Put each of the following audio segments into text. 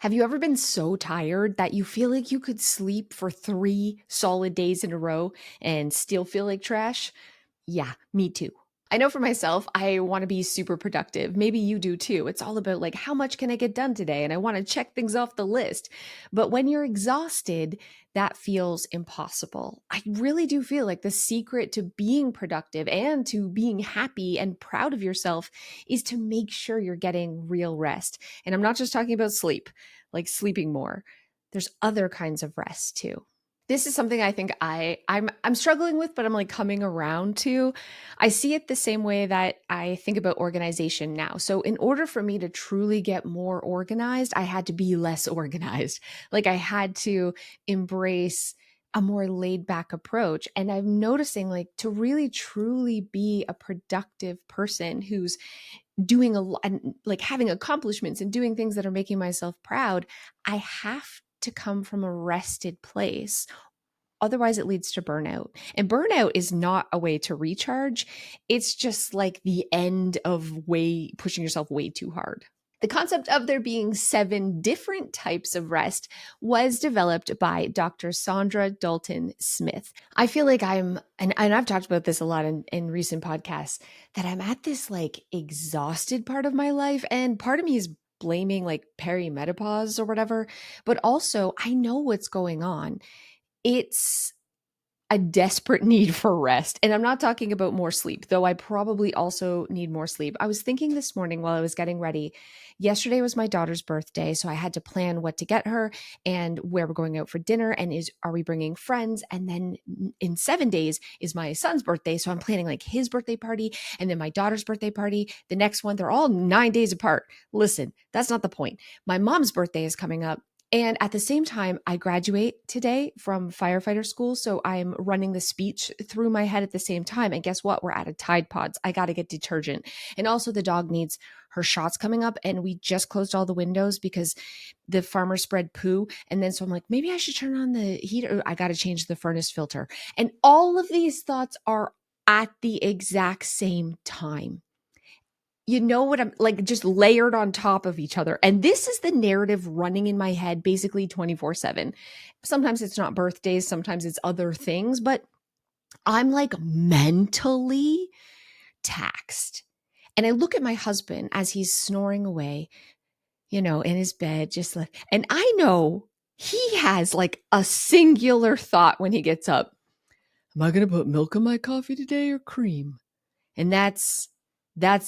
Have you ever been so tired that you feel like you could sleep for 3 solid days in a row and still feel like trash? Yeah, me too. I know for myself, I want to be super productive. Maybe you do too. It's all about like, how much can I get done today? And I want to check things off the list. But when you're exhausted, that feels impossible. I really do feel like the secret to being productive and to being happy and proud of yourself is to make sure you're getting real rest. And I'm not just talking about sleep, like sleeping more. There's other kinds of rest too. This is something I think I'm struggling with, but I'm like coming around to. I see it the same way that I think about organization now. So in order for me to truly get more organized, I had to be less organized. Like I had to embrace a more laid back approach. And I'm noticing like to really truly be a productive person who's doing a lot and like having accomplishments and doing things that are making myself proud, I have to come from a rested place. Otherwise, it leads to burnout. And burnout is not a way to recharge. It's just like the end of way pushing yourself way too hard. The concept of there being 7 different types of rest was developed by Dr. Saundra Dalton-Smith. I feel like and I've talked about this a lot in recent podcasts, that I'm at this like exhausted part of my life. And part of me is blaming like perimenopause or whatever, but also I know what's going on. It's a desperate need for rest. And I'm not talking about more sleep, though I probably also need more sleep. I was thinking this morning while I was getting ready. Yesterday was my daughter's birthday, so I had to plan what to get her and where we're going out for dinner and are we bringing friends? And then in 7 days is my son's birthday, so I'm planning like his birthday party and then my daughter's birthday party. The next one, they're all 9 days apart. Listen, that's not the point. My mom's birthday is coming up. And at the same time, I graduate today from firefighter school. So I'm running the speech through my head at the same time. And guess what? We're out of Tide Pods. I got to get detergent. And also, the dog needs her shots coming up. And we just closed all the windows because the farmer spread poo. And then so I'm like, maybe I should turn on the heater. I got to change the furnace filter. And all of these thoughts are at the exact same time. You know what I'm like, just layered on top of each other. And this is the narrative running in my head basically 24/7. Sometimes it's not birthdays, sometimes it's other things, but I'm like mentally taxed. And I look at my husband as he's snoring away, in his bed, just like, and I know he has like a singular thought when he gets up. Am I going to put milk in my coffee today or cream? And that's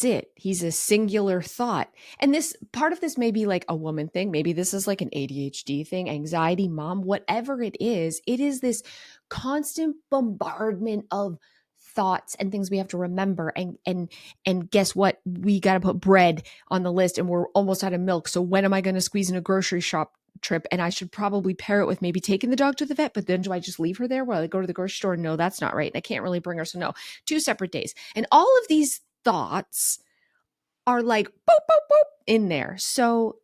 it. He's a singular thought. And this part of this may be like a woman thing. Maybe this is like an ADHD thing, anxiety, mom, whatever it is this constant bombardment of thoughts and things we have to remember. And guess what? We got to put bread on the list and we're almost out of milk. So when am I going to squeeze in a grocery shop trip? And I should probably pair it with maybe taking the dog to the vet, but then do I just leave her there while I go to the grocery store? No, that's not right. And I can't really bring her. So no, 2 separate days. And all of these thoughts are like boop, boop, boop in there. So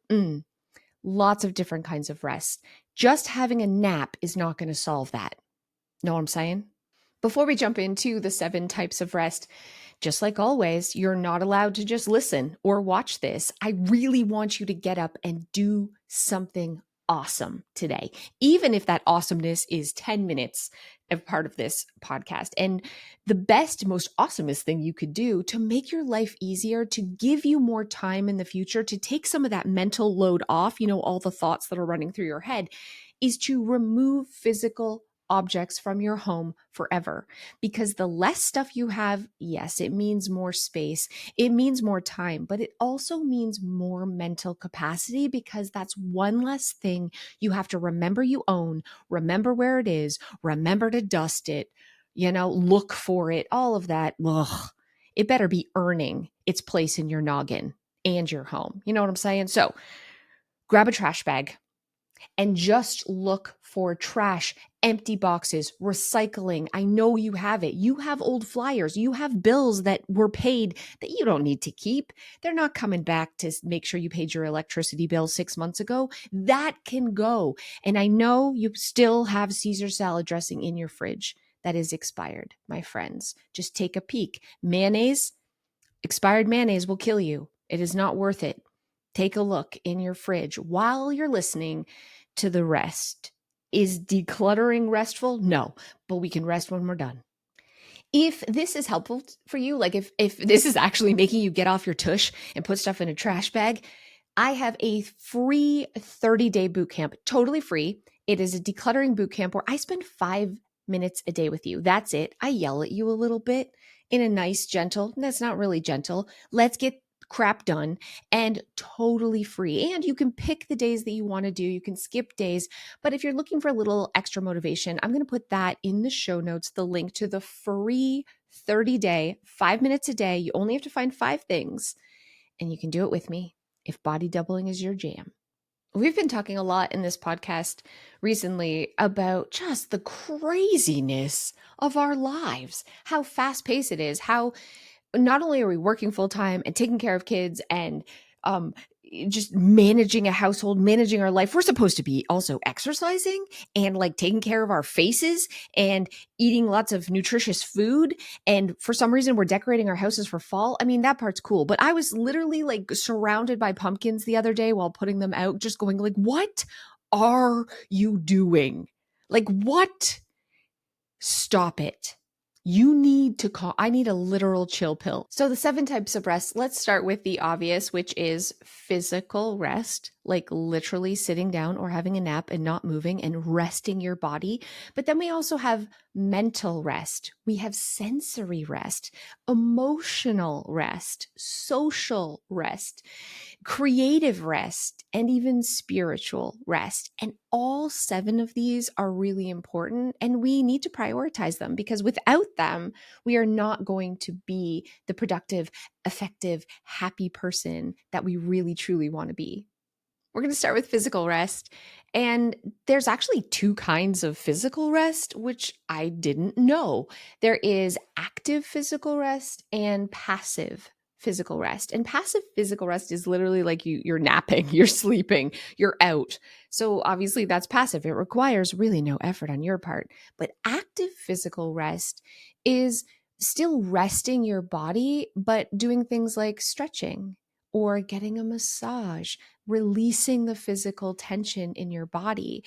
lots of different kinds of rest. Just having a nap is not going to solve that. Know what I'm saying? Before we jump into the 7 types of rest, just like always, you're not allowed to just listen or watch this. I really want you to get up and do something awesome today, even if that awesomeness is 10 minutes of part of this podcast. And the best, most awesomest thing you could do to make your life easier, to give you more time in the future, to take some of that mental load off, all the thoughts that are running through your head, is to remove physical objects from your home forever. Because the less stuff you have, yes, it means more space, it means more time, but it also means more mental capacity because that's one less thing you have to remember you own, remember where it is, remember to dust it, look for it, all of that. Ugh, it better be earning its place in your noggin and your home. You know what I'm saying? So grab a trash bag and just look for trash, empty boxes, recycling. I know you have it. You have old flyers. You have bills that were paid that you don't need to keep. They're not coming back to make sure you paid your electricity bill 6 months ago. That can go. And I know you still have Caesar salad dressing in your fridge that is expired, my friends. Just take a peek. Expired mayonnaise will kill you. It is not worth it. take a look in your fridge while you're listening to the rest. Is decluttering restful? No, but we can rest when we're done. If this is helpful for you, like if this is actually making you get off your tush and put stuff in a trash bag, I have a free 30-day boot camp, totally free. It is a decluttering boot camp where I spend 5 minutes a day with you. That's it. I yell at you a little bit in a nice, gentle, that's not really gentle. Let's get crap done, and totally free. And you can pick the days that you want to do. You can skip days. But if you're looking for a little extra motivation, I'm going to put that in the show notes, the link to the free 30-day, 5 minutes a day. You only have to find 5 things, and you can do it with me if body doubling is your jam. We've been talking a lot in this podcast recently about just the craziness of our lives, how fast paced it is, how not only are we working full time and taking care of kids and um, just managing a household, managing our life, we're supposed to be also exercising and like taking care of our faces and eating lots of nutritious food. And for some reason, we're decorating our houses for fall. I mean, that part's cool. But I was literally like surrounded by pumpkins the other day while putting them out, just going like, what are you doing? Like, what? Stop it. You need to call, I need a literal chill pill. So the 7 types of rest, let's start with the obvious, which is physical rest, like literally sitting down or having a nap and not moving and resting your body. But then we also have mental rest. We have sensory rest, emotional rest, social rest, creative rest, and even spiritual rest. And all 7 of these are really important, and we need to prioritize them because without them, we are not going to be the productive, effective, happy person that we really truly want to be. We're going to start with physical rest. And there's actually 2 kinds of physical rest, which I didn't know. There is active physical rest and passive physical rest. And passive physical rest is literally like you're napping, you're sleeping, you're out. So obviously that's passive. It requires really no effort on your part. But active physical rest is still resting your body, but doing things like stretching or getting a massage, releasing the physical tension in your body,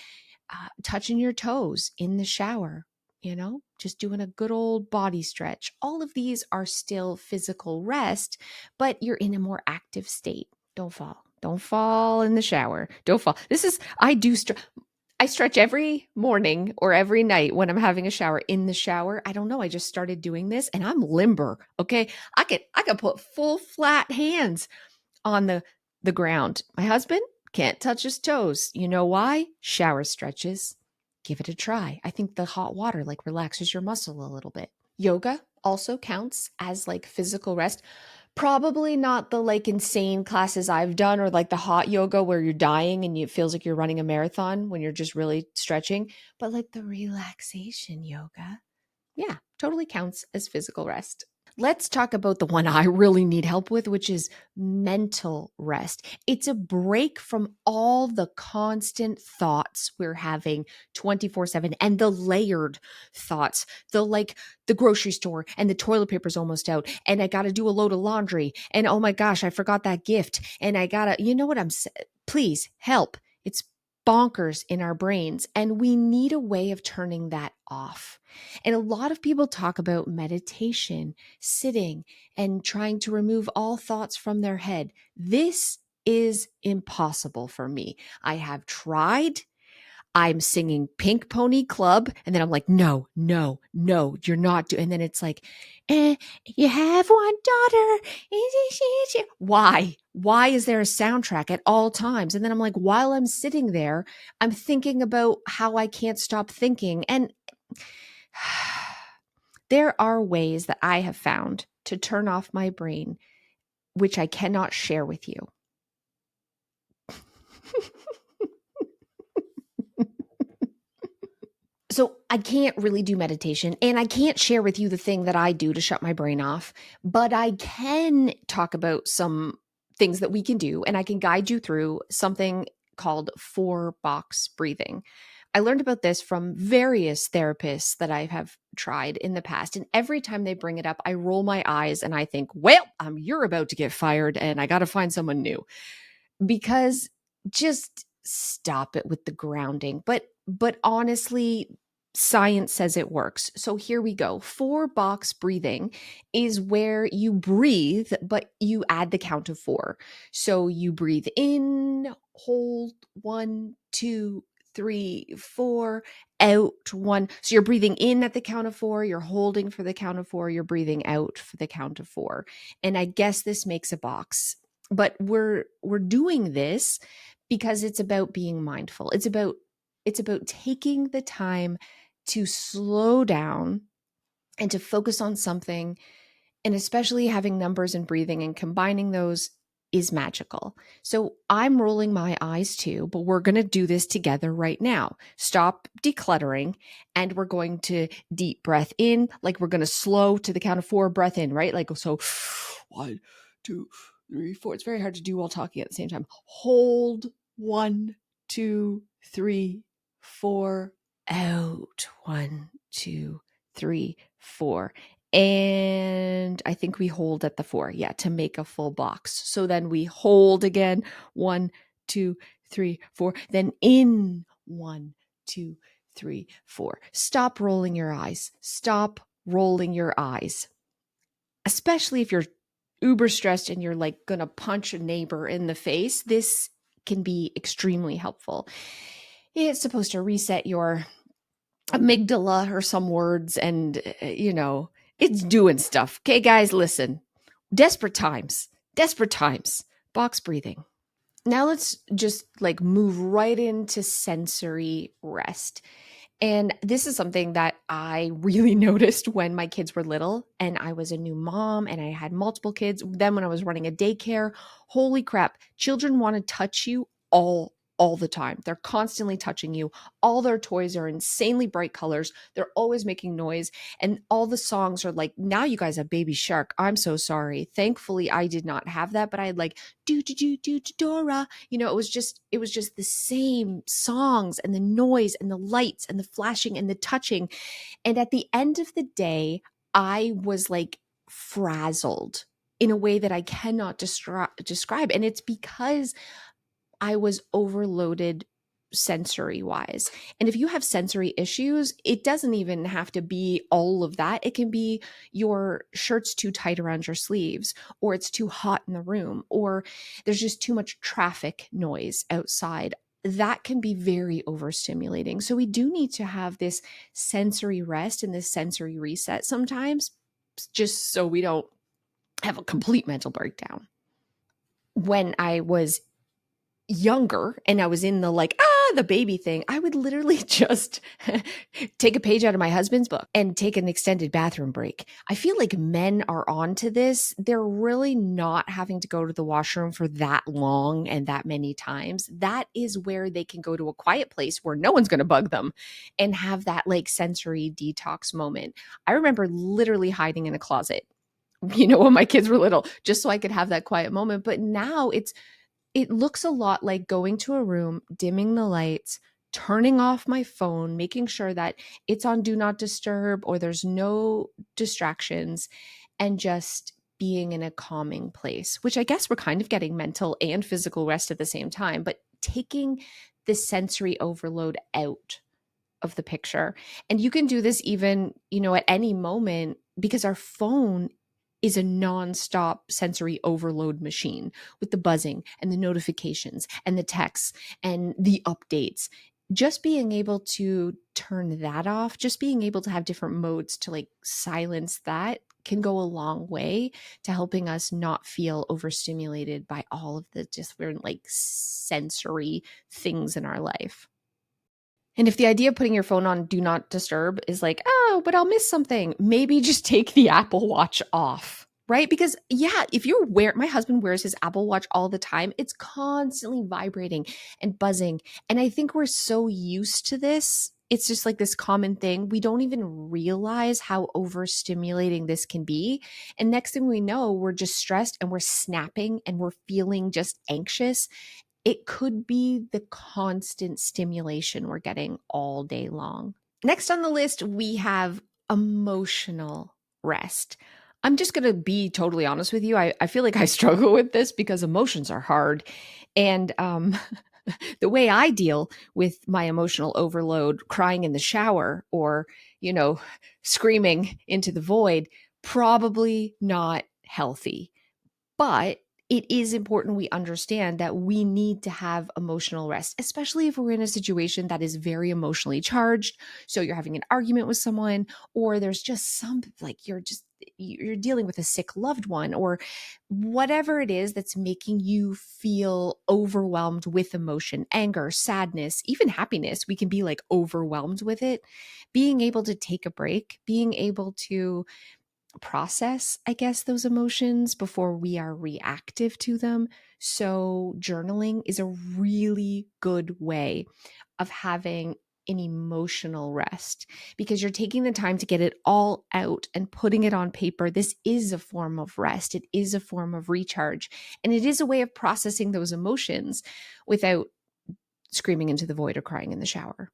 touching your toes in the shower, just doing a good old body stretch. All of these are still physical rest, but you're in a more active state. Don't fall. Don't fall in the shower. Don't fall. I stretch every morning or every night when I'm having a shower in the shower. I don't know. I just started doing this and I'm limber. Okay. I can put full flat hands on the ground. My husband can't touch his toes. You know why? Shower stretches. Give it a try. I think the hot water like relaxes your muscle a little bit. Yoga also counts as like physical rest. Probably not the like insane classes I've done or like the hot yoga where you're dying and it feels like you're running a marathon when you're just really stretching, but like the relaxation yoga. Yeah, totally counts as physical rest. Let's talk about the one I really need help with, which is mental rest. It's a break from all the constant thoughts we're having 24/7 and the layered thoughts, the grocery store and the toilet paper's almost out and I got to do a load of laundry and oh my gosh, I forgot that gift and I got to, you know what I'm saying? Please help. It's bonkers in our brains and we need a way of turning that off. And a lot of people talk about meditation, sitting, and trying to remove all thoughts from their head. This is impossible for me. I have tried. I'm singing Pink Pony Club, and then I'm like, no, no, no, you're not doing. And then it's like, you have one daughter. Why? Why is there a soundtrack at all times? And then I'm like, while I'm sitting there, I'm thinking about how I can't stop thinking. And there are ways that I have found to turn off my brain, which I cannot share with you. So I can't really do meditation and I can't share with you the thing that I do to shut my brain off, but I can talk about some things that we can do and I can guide you through something called 4-box breathing. I learned about this from various therapists that I have tried in the past. And every time they bring it up, I roll my eyes and I think, well, you're about to get fired and I got to find someone new. because just stop it with the grounding. But honestly, science says it works. So here we go. 4 box breathing is where you breathe, but you add the count of 4. So you breathe in, hold 1, 2, 3, 4, out 1. So you're breathing in at the count of 4, you're holding for the count of 4, you're breathing out for the count of 4. And I guess this makes a box. But we're doing this because it's about being mindful. It's about taking the time to slow down and to focus on something, and especially having numbers and breathing and combining those is magical. So I'm rolling my eyes too, but we're going to do this together right now. Stop decluttering, and we're going to deep breath in, like we're going to slow to the count of 4, breath in, right? Like, so 1, 2, 3, 4. It's very hard to do while talking at the same time. Hold 1, 2, 3, 4, out 1, 2, 3, 4. And I think we hold at the 4, yeah, to make a full box. So then we hold again, 1, 2, 3, 4, then in 1, 2, 3, 4. Stop rolling your eyes. Stop rolling your eyes. Especially if you're uber stressed and you're like gonna punch a neighbor in the face, this can be extremely helpful. It's supposed to reset your amygdala or some words, and it's doing stuff. Okay, guys, listen. Desperate times. Desperate times. Box breathing. Now let's just like move right into sensory rest. And this is something that I really noticed when my kids were little and I was a new mom and I had multiple kids. Then when I was running a daycare, holy crap, children want to touch you all the time. They're constantly touching you. All their toys are insanely bright colors. They're always making noise, and all the songs are like, now you guys have Baby Shark. I'm so sorry. Thankfully I did not have that, but I had like do Dora. It was just the same songs and the noise and the lights and the flashing and the touching. And at the end of the day, I was like frazzled in a way that I cannot describe. And it's because I was overloaded sensory wise. And if you have sensory issues, it doesn't even have to be all of that. It can be your shirt's too tight around your sleeves, or it's too hot in the room, or there's just too much traffic noise outside. That can be very overstimulating. So we do need to have this sensory rest and this sensory reset sometimes, just so we don't have a complete mental breakdown. When I was younger and I was in the baby thing, I would literally just take a page out of my husband's book and take an extended bathroom break. I feel like men are onto this. They're really not having to go to the washroom for that long and that many times. That is where they can go to a quiet place where no one's going to bug them and have that like sensory detox moment. I remember literally hiding in a closet, when my kids were little, just so I could have that quiet moment. But now it looks a lot like going to a room, dimming the lights, turning off my phone, making sure that it's on do not disturb or there's no distractions, and just being in a calming place, which I guess we're kind of getting mental and physical rest at the same time, but taking the sensory overload out of the picture. And you can do this even, at any moment, because our phone is a nonstop sensory overload machine with the buzzing and the notifications and the texts and the updates. Just being able to turn that off, just being able to have different modes to like silence that can go a long way to helping us not feel overstimulated by all of the different like sensory things in our life. And if the idea of putting your phone on do not disturb is like, oh, but I'll miss something, maybe just take the Apple Watch off, right? Because yeah, if my husband wears his Apple Watch all the time, it's constantly vibrating and buzzing. And I think we're so used to this. It's just like this common thing. We don't even realize how overstimulating this can be. And next thing we know, we're just stressed and we're snapping and we're feeling just anxious. It could be the constant stimulation we're getting all day long. Next on the list, we have emotional rest. I'm just going to be totally honest with you. I feel like I struggle with this because emotions are hard. And the way I deal with my emotional overload, crying in the shower or, you know, screaming into the void, probably not healthy. But it is important we understand that we need to have emotional rest, especially if we're in a situation that is very emotionally charged. So you're having an argument with someone, or there's just some like you're dealing with a sick loved one, or whatever it is that's making you feel overwhelmed with emotion, anger, sadness, even happiness. We can be like overwhelmed with it. Being able to take a break, being able to process, I guess, those emotions before we are reactive to them. So, journaling is a really good way of having an emotional rest because you're taking the time to get it all out and putting it on paper. This is a form of rest, it is a form of recharge, and it is a way of processing those emotions without screaming into the void or crying in the shower.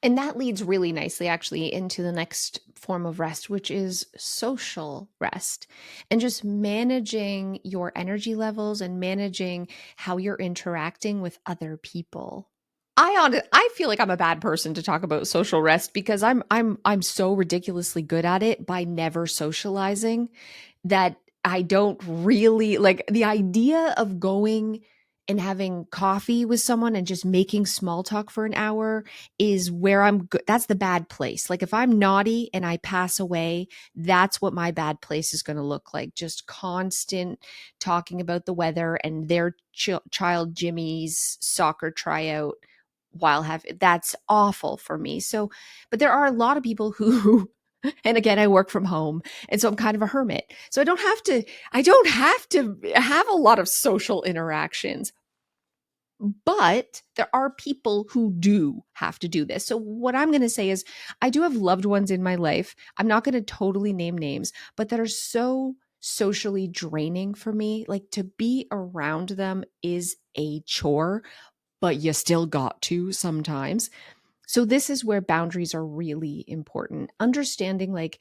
And that leads really nicely, actually, into the next form of rest, which is social rest and just managing your energy levels and managing how you're interacting with other people. I feel like I'm a bad person to talk about social rest because I'm so ridiculously good at it by never socializing that I don't really like the idea of going and having coffee with someone and just making small talk for an hour is where I'm good. That's the bad place. Like if I'm naughty and I pass away, that's what my bad place is going to look like. Just constant talking about the weather and their child Jimmy's soccer tryout while having that's awful for me. So, but there are a lot of people who and again, I work from home. And so I'm kind of a hermit. So I don't have to have a lot of social interactions. But there are people who do have to do this. So, what I'm going to say is, I do have loved ones in my life. I'm not going to totally name names, but that are so socially draining for me. Like to be around them is a chore, but you still got to sometimes. So, this is where boundaries are really important. Understanding, like,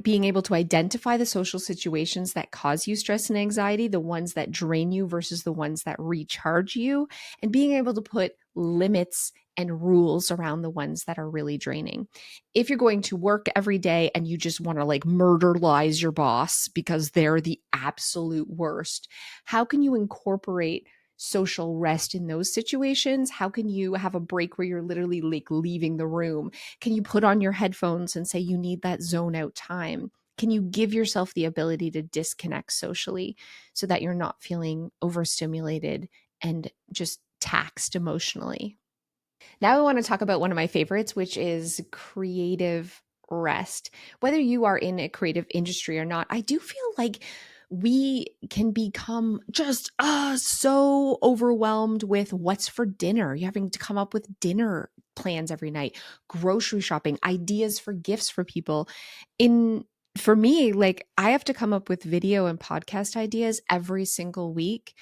being able to identify the social situations that cause you stress and anxiety, the ones that drain you versus the ones that recharge you, and being able to put limits and rules around the ones that are really draining. If you're going to work every day and you just want to like murderlize your boss because they're the absolute worst, how can you incorporate social rest in those situations? How can you have a break where you're literally like leaving the room? Can you put on your headphones and say you need that zone out time? Can you give yourself the ability to disconnect socially so that you're not feeling overstimulated and just taxed emotionally? Now, I want to talk about one of my favorites, which is creative rest. Whether you are in a creative industry or not, I do feel like we can become just so overwhelmed with what's for dinner. You're having to come up with dinner plans every night, grocery shopping, ideas for gifts for people. In For me, like I have to come up with video and podcast ideas every single week.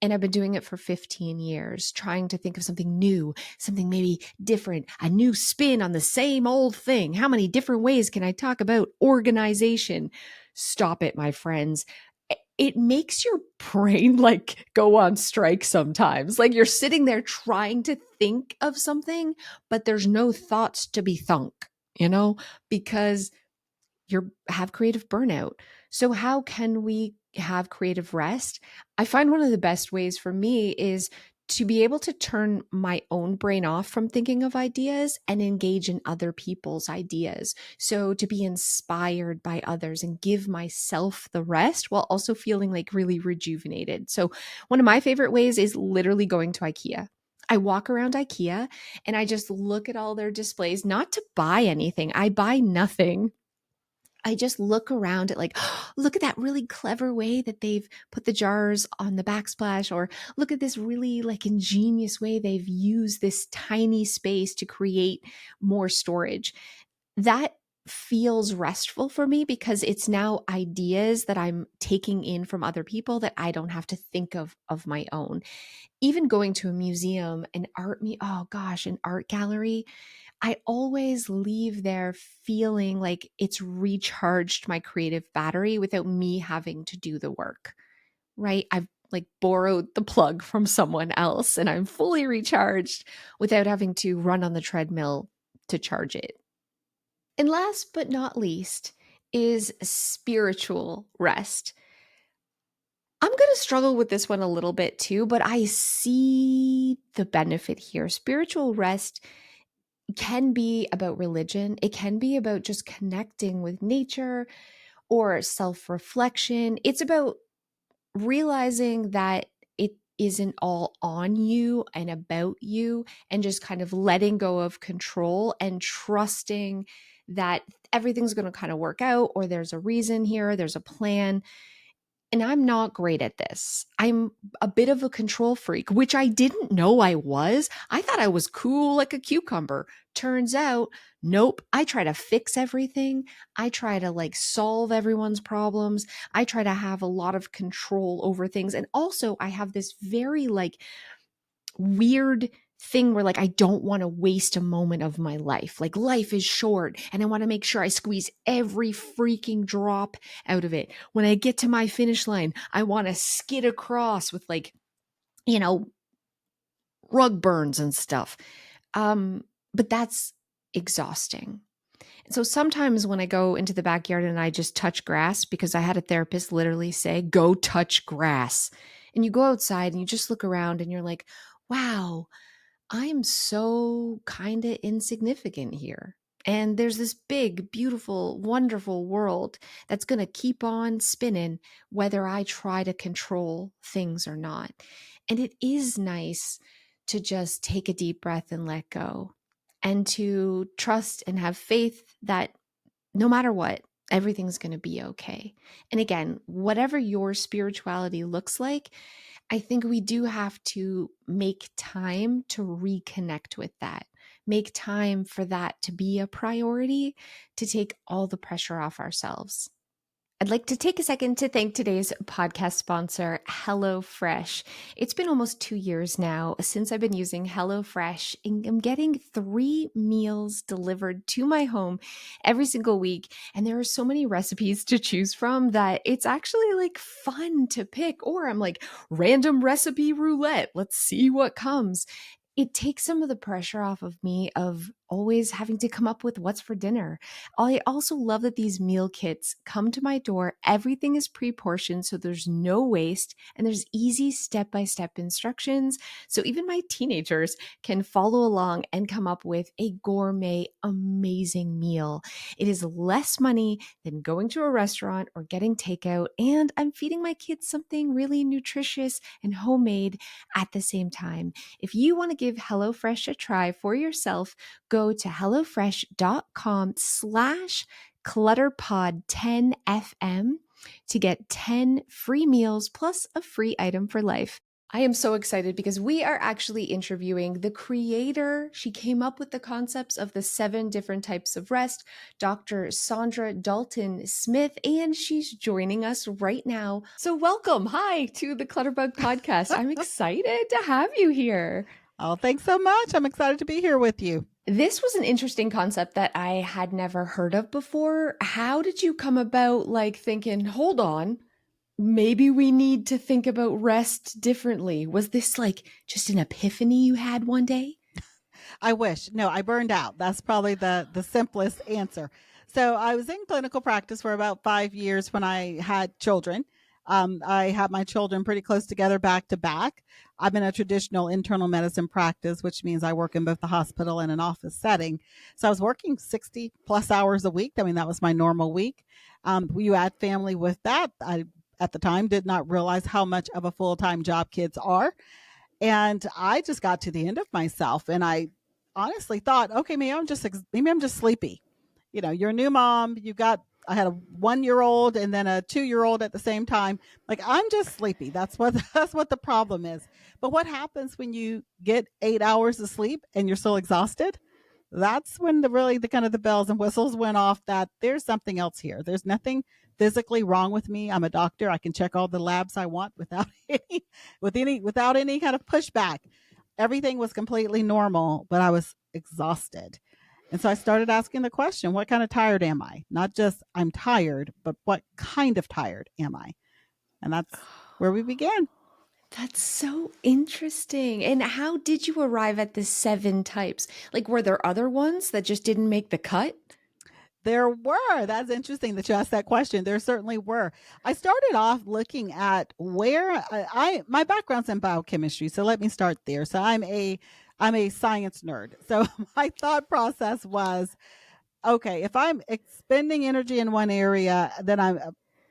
And I've been doing it for 15 years, trying to think of something new, something maybe different, a new spin on the same old thing. How many different ways can I talk about organization? Stop it, my friends. It makes your brain like go on strike sometimes. Like you're sitting there trying to think of something, but there's no thoughts to be thunk, because you have creative burnout. So how can we have creative rest? I find one of the best ways for me is to be able to turn my own brain off from thinking of ideas and engage in other people's ideas. So to be inspired by others and give myself the rest while also feeling like really rejuvenated. So one of my favorite ways is literally going to IKEA. I walk around IKEA and I just look at all their displays, not to buy anything. I buy nothing. I just look around at like, look at that really clever way that they've put the jars on the backsplash, or look at this really like ingenious way they've used this tiny space to create more storage. That feels restful for me because it's now ideas that I'm taking in from other people that I don't have to think of my own. Even going to a museum, an art gallery, I always leave there feeling like it's recharged my creative battery without me having to do the work, right? I've like borrowed the plug from someone else and I'm fully recharged without having to run on the treadmill to charge it. And last but not least is spiritual rest. I'm going to struggle with this one a little bit too, but I see the benefit here. Spiritual rest can be about religion, it can be about just connecting with nature or self reflection. It's about realizing that it isn't all on you and about you, and just kind of letting go of control and trusting that everything's going to kind of work out, or there's a reason here, there's a plan. And I'm not great at this. I'm a bit of a control freak, which I didn't know I was. I thought I was cool like a cucumber. Turns out, nope. I try to fix everything. I try to like solve everyone's problems. I try to have a lot of control over things. And also, I have this very like weird thing where like I don't want to waste a moment of my life. Like life is short and I want to make sure I squeeze every freaking drop out of it. When I get to my finish line, I want to skid across with like, you know, rug burns and stuff. But that's exhausting. So sometimes when I go into the backyard and I just touch grass, because I had a therapist literally say, go touch grass. And you go outside and you just look around and you're like, wow, I'm so kind of insignificant here. And there's this big, beautiful, wonderful world that's going to keep on spinning whether I try to control things or not. And it is nice to just take a deep breath and let go, and to trust and have faith that no matter what, everything's going to be okay. And again, whatever your spirituality looks like, I think we do have to make time to reconnect with that. Make time for that to be a priority, to take all the pressure off ourselves. I'd like to take a second to thank today's podcast sponsor, HelloFresh. It's been almost 2 years now since I've been using HelloFresh, and I'm getting 3 meals delivered to my home every single week. And there are so many recipes to choose from that it's actually like fun to pick. Or I'm like, random recipe roulette. Let's see what comes. It takes some of the pressure off of me of always having to come up with what's for dinner. I also love that these meal kits come to my door. Everything is pre-portioned, so there's no waste, and there's easy step-by-step instructions. So even my teenagers can follow along and come up with a gourmet, amazing meal. It is less money than going to a restaurant or getting takeout, and I'm feeding my kids something really nutritious and homemade at the same time. If you want to give HelloFresh a try for yourself, go to hellofresh.com/clutterpod10fm to get 10 free meals plus a free item for life. I am so excited because we are actually interviewing the creator. She came up with the concepts of the 7 different types of rest, Dr. Saundra Dalton-Smith, and she's joining us right now. So welcome. Hi to the Clutterbug podcast. I'm excited to have you here. Oh, thanks so much. I'm excited to be here with you. This was an interesting concept that I had never heard of before. How did you come about like thinking, hold on, maybe we need to think about rest differently? Was this like just an epiphany you had one day? I wish. No, I burned out. That's probably the simplest answer. So I was in clinical practice for about 5 years when I had children. I had my children pretty close together back to back. I'm in a traditional internal medicine practice, which means I work in both the hospital and an office setting. So I was working 60 plus hours a week. I mean, that was my normal week. You add family with that. I, at the time, did not realize how much of a full time job kids are. And I just got to the end of myself, and I honestly thought, okay, maybe I'm just sleepy. You know, you're a new mom. I had a 1 year old and then a 2 year old at the same time. Like, I'm just sleepy. That's what that's what the problem is. But what happens when you get 8 hours of sleep and you're still exhausted? that's when the kind of the bells and whistles went off that there's something else here. There's nothing physically wrong with me. I'm a doctor. I can check all the labs I want without without any kind of pushback. Everything was completely normal, but I was exhausted. And so I started asking the question, what kind of tired am I? Not just I'm tired, but what kind of tired am I? And that's where we began. That's so interesting. And how did you arrive at the seven types? Like, were there other ones that just didn't make the cut? There were. That's interesting that you asked that question. There certainly were. I started off looking at where my background's in biochemistry, so let me start there. So I'm a science nerd. So my thought process was, okay, if I'm expending energy in one area, then I'm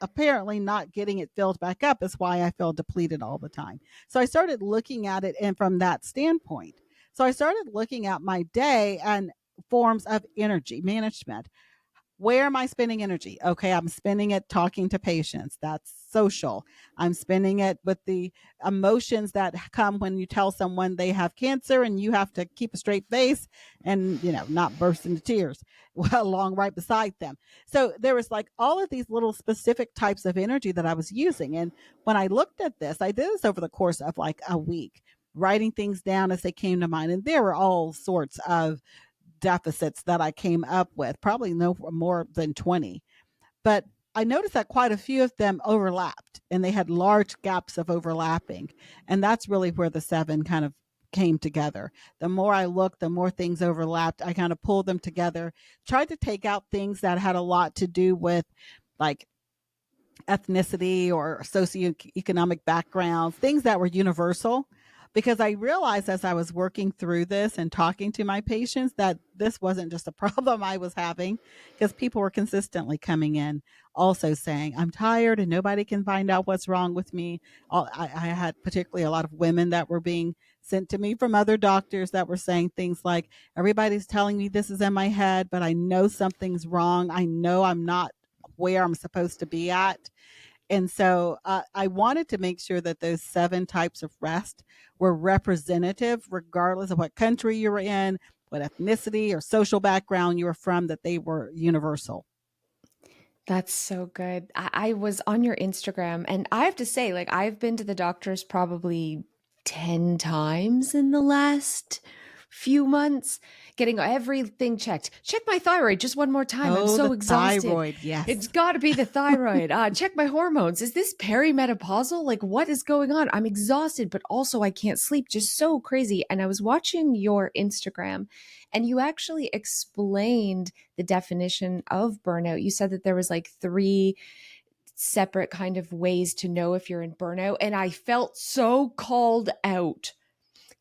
apparently not getting it filled back up. Is why I feel depleted all the time. So I started looking at it and from that standpoint. So I started looking at my day and forms of energy management. Where am I spending energy? Okay, I'm spending it talking to patients. That's social. I'm spending it with the emotions that come when you tell someone they have cancer and you have to keep a straight face and, not burst into tears along right beside them. So there was like all of these little specific types of energy that I was using. And when I looked at this, I did this over the course of like a week, writing things down as they came to mind. And there were all sorts of deficits that I came up with, probably no more than 20. But I noticed that quite a few of them overlapped and they had large gaps of overlapping. And that's really where the seven kind of came together. The more I looked, the more things overlapped. I kind of pulled them together, tried to take out things that had a lot to do with like ethnicity or socioeconomic backgrounds, things that were universal. Because I realized as I was working through this and talking to my patients that this wasn't just a problem I was having, because people were consistently coming in also saying, I'm tired and nobody can find out what's wrong with me. I had particularly a lot of women that were being sent to me from other doctors that were saying things like, everybody's telling me this is in my head, but I know something's wrong. I know I'm not where I'm supposed to be at. And so I wanted to make sure that those seven types of rest were representative, regardless of what country you were in, what ethnicity or social background you were from, that they were universal. That's so good. I was on your Instagram, and I have to say, like, I've been to the doctors probably 10 times in the last few months, getting everything checked. Check my thyroid just one more time. I'm Oh, the so exhausted. thyroid. It's Yes. got to be the thyroid. Check my hormones. Is this perimenopausal? Like, what is going on? I'm exhausted, but also I can't sleep. Just so crazy. And I was watching your Instagram, and you actually explained the definition of burnout. You said that there was like three separate kind of ways to know if you're in burnout, and I felt so called out.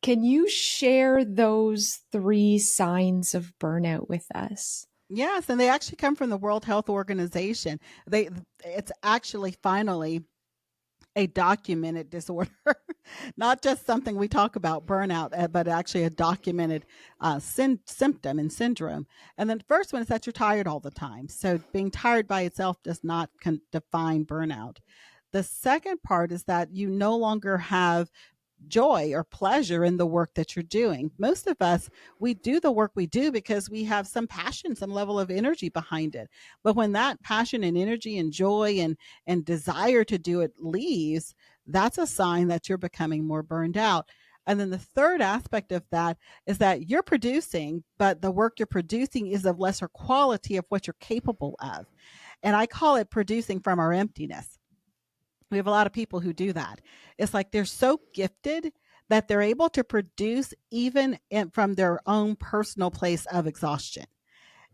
Can you share those three signs of burnout with us? Yes, and they actually come from the World Health Organization. It's actually finally a documented disorder, not just something we talk about, burnout, but actually a documented symptom and syndrome. And then the first one is that you're tired all the time. So being tired by itself does not define burnout. The second part is that you no longer have joy or pleasure in the work that you're doing. Most of us, we do the work we do because we have some passion, some level of energy behind it. But when that passion and energy and joy and desire to do it leaves, that's a sign that you're becoming more burned out. And then the third aspect of that is that you're producing, but the work you're producing is of lesser quality of what you're capable of. And I call it producing from our emptiness. We have a lot of people who do that. It's like they're so gifted that they're able to produce even from their own personal place of exhaustion.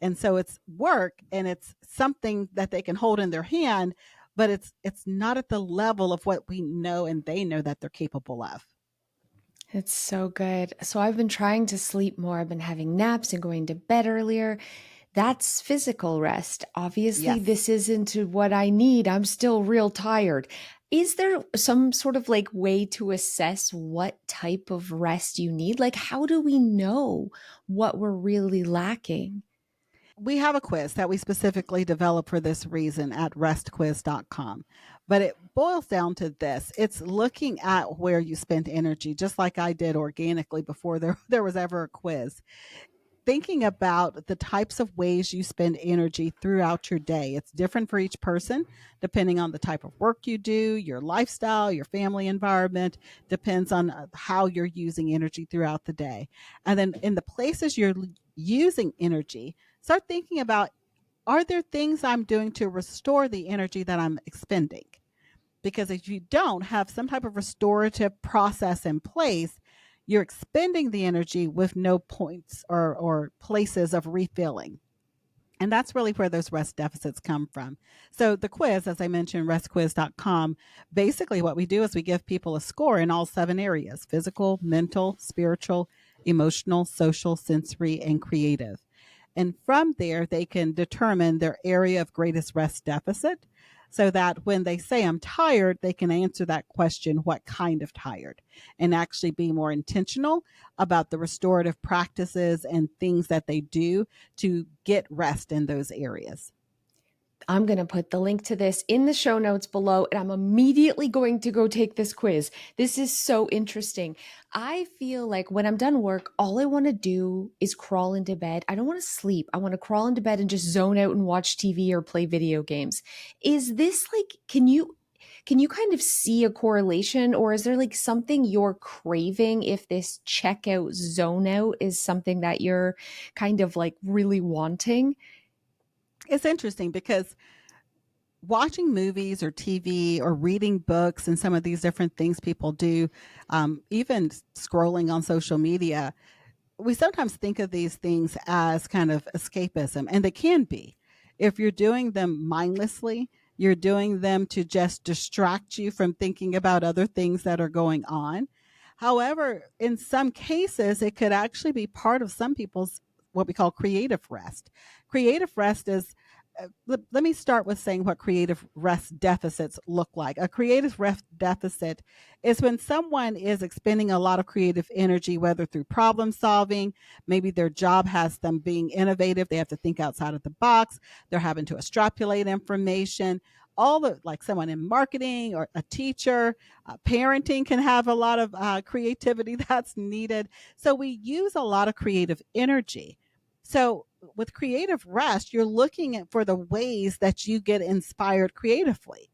And so it's work and it's something that they can hold in their hand, but it's not at the level of what we know and they know that they're capable of. It's so good. So I've been trying to sleep more. I've been having naps and going to bed earlier. That's physical rest. Obviously, Yes. this isn't what I need. I'm still real tired. Is there some sort of like way to assess what type of rest you need? Like, how do we know what we're really lacking? We have a quiz that we specifically developed for this reason at restquiz.com. But it boils down to this. It's looking at where you spent energy, just like I did organically before there was ever a quiz. thinking about the types of ways you spend energy throughout your day. It's different for each person, depending on the type of work you do, your lifestyle, your family environment, depends on how you're using energy throughout the day. And then in the places you're using energy, start thinking about, are there things I'm doing to restore the energy that I'm expending? Because if you don't have some type of restorative process in place, you're expending the energy with no points or places of refilling. And that's really where those rest deficits come from. So the quiz, as I mentioned, restquiz.com, basically what we do is we give people a score in all 7 areas: physical, mental, spiritual, emotional, social, sensory, and creative. And from there, they can determine their area of greatest rest deficit so that when they say I'm tired, they can answer that question, what kind of tired, and actually be more intentional about the restorative practices and things that they do to get rest in those areas. I'm going to put the link to this in the show notes below, and I'm immediately going to go take this quiz. This is so interesting. I feel like when I'm done work, all I want to do is crawl into bed. I don't want to sleep. I want to crawl into bed and just zone out and watch TV or play video games. Is this like, can you kind of see a correlation, or is there like something you're craving if this checkout zone out is something that you're kind of like really wanting? It's interesting because watching movies or TV or reading books and some of these different things people do, even scrolling on social media, we sometimes think of these things as kind of escapism, and they can be. If you're doing them mindlessly, you're doing them to just distract you from thinking about other things that are going on. However, in some cases, it could actually be part of some people's what we call creative rest. Creative rest is let me start with saying what creative rest deficits look like. A creative rest deficit is when someone is expending a lot of creative energy, whether through problem solving, maybe their job has them being innovative, they have to think outside of the box, they're having to extrapolate information. All the like someone in marketing or a teacher, parenting can have a lot of creativity that's needed. So we use a lot of creative energy. So with creative rest, you're looking at for the ways that you get inspired creatively.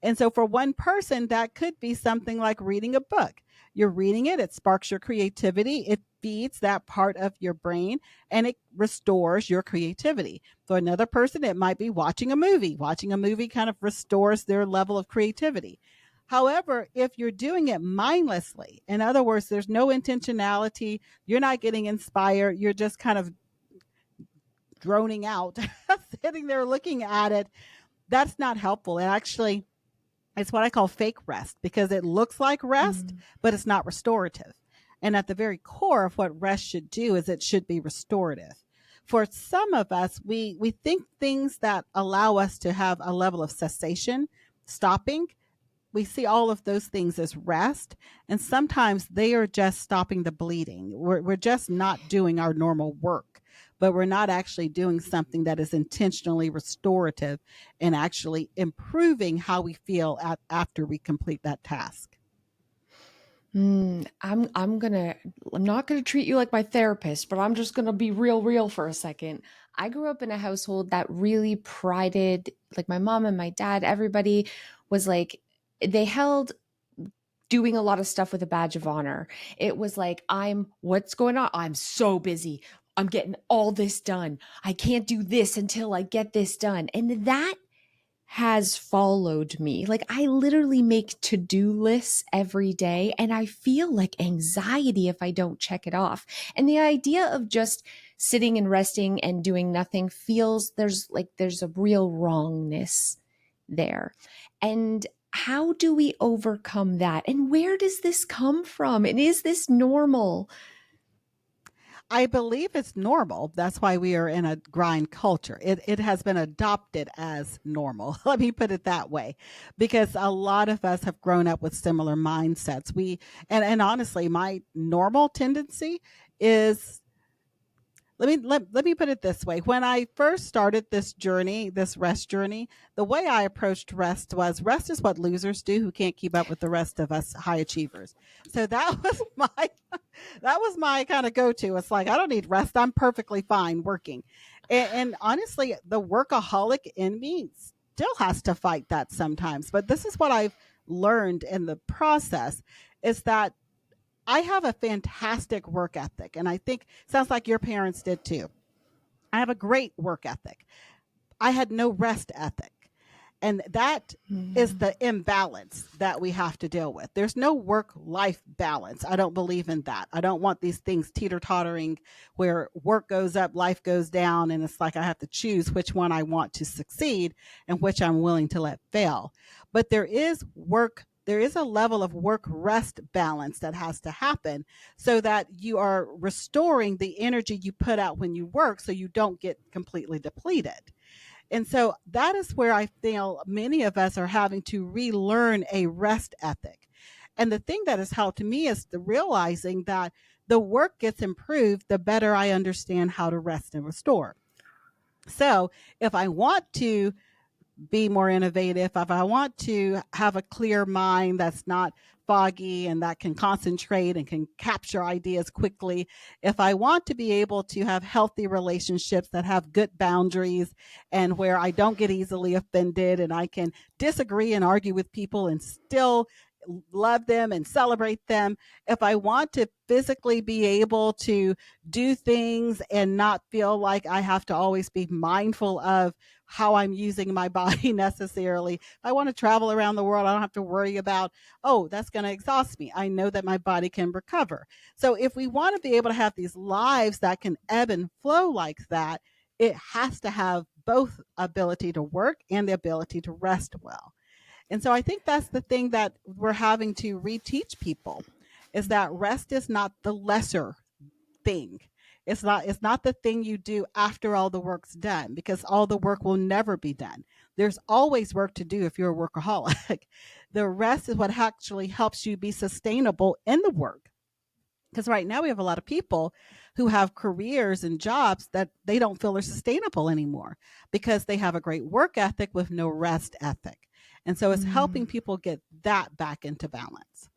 And so for one person, that could be something like reading a book. You're reading it, it sparks your creativity, it feeds that part of your brain, and it restores your creativity. For another person, it might be watching a movie. Watching a movie kind of restores their level of creativity. However, if you're doing it mindlessly, in other words, there's no intentionality, you're not getting inspired, you're just kind of droning out, sitting there looking at it, that's not helpful. And actually, it's what I call fake rest because it looks like rest, Mm. but it's not restorative. And at the very core of what rest should do is it should be restorative. For some of us, we think things that allow us to have a level of cessation, stopping, we see all of those things as rest. And sometimes they are just stopping the bleeding. We're just not doing our normal work, but we're not actually doing something that is intentionally restorative and actually improving how we feel after we complete that task. I'm not gonna treat you like my therapist, but I'm just gonna be real for a second. I grew up in a household that really prided, like my mom and my dad, everybody was like, they held doing a lot of stuff with a badge of honor. It was like, what's going on? I'm so busy. I'm getting all this done. I can't do this until I get this done. And that has followed me. Like I literally make to-do lists every day and I feel like anxiety if I don't check it off. And the idea of just sitting and resting and doing nothing feels there's a real wrongness there. And how do we overcome that? And where does this come from? And is this normal? I believe it's normal. That's why we are in a grind culture. It has been adopted as normal. Let me put it that way. Because a lot of us have grown up with similar mindsets. And honestly, my normal tendency is let me put it this way. When I first started this journey, this rest journey, the way I approached rest is what losers do who can't keep up with the rest of us high achievers. So that was my that was my kind of go-to. It's like I don't need rest. I'm perfectly fine working. And honestly, the workaholic in me still has to fight that sometimes. But this is what I've learned in the process is that I have a fantastic work ethic. And I think sounds like your parents did too. I have a great work ethic. I had no rest ethic. And that is Mm. the imbalance that we have to deal with. There's no work life balance. I don't believe in that. I don't want these things teeter tottering where work goes up, life goes down. And it's like I have to choose which one I want to succeed and which I'm willing to let fail. But there is a level of work rest balance that has to happen so that you are restoring the energy you put out when you work so you don't get completely depleted. And so that is where I feel many of us are having to relearn a rest ethic. And the thing that has helped me is the realizing that the work gets improved the better I understand how to rest and restore. So if I want to be more innovative, if I want to have a clear mind that's not foggy and that can concentrate and can capture ideas quickly, if I want to be able to have healthy relationships that have good boundaries and where I don't get easily offended and I can disagree and argue with people and still love them and celebrate them, if I want to physically be able to do things and not feel like I have to always be mindful of how I'm using my body necessarily. If I want to travel around the world, I don't have to worry about, oh, that's going to exhaust me. I know that my body can recover. So if we want to be able to have these lives that can ebb and flow like that, it has to have both ability to work and the ability to rest well. And so I think that's the thing that we're having to reteach people is that rest is not the lesser thing. It's not the thing you do after all the work's done because all the work will never be done. There's always work to do if you're a workaholic. The rest is what actually helps you be sustainable in the work. Because right now we have a lot of people who have careers and jobs that they don't feel are sustainable anymore because they have a great work ethic with no rest ethic. And so it's helping Mm. people get that back into balance.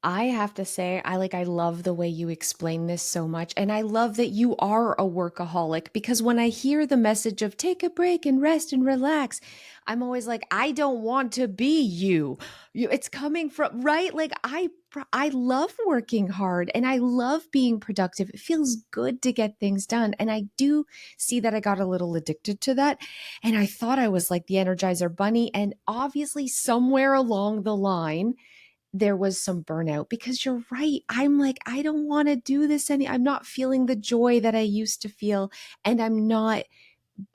I have to say, I love the way you explain this so much. And I love that you are a workaholic because when I hear the message of take a break and rest and relax, I'm always like, I don't want to be you. It's coming from, right? I love working hard and I love being productive. It feels good to get things done. And I do see that I got a little addicted to that. And I thought I was like the Energizer Bunny. And obviously, somewhere along the line, there was some burnout because you're right. I'm like, I don't want to do this I'm not feeling the joy that I used to feel, and I'm not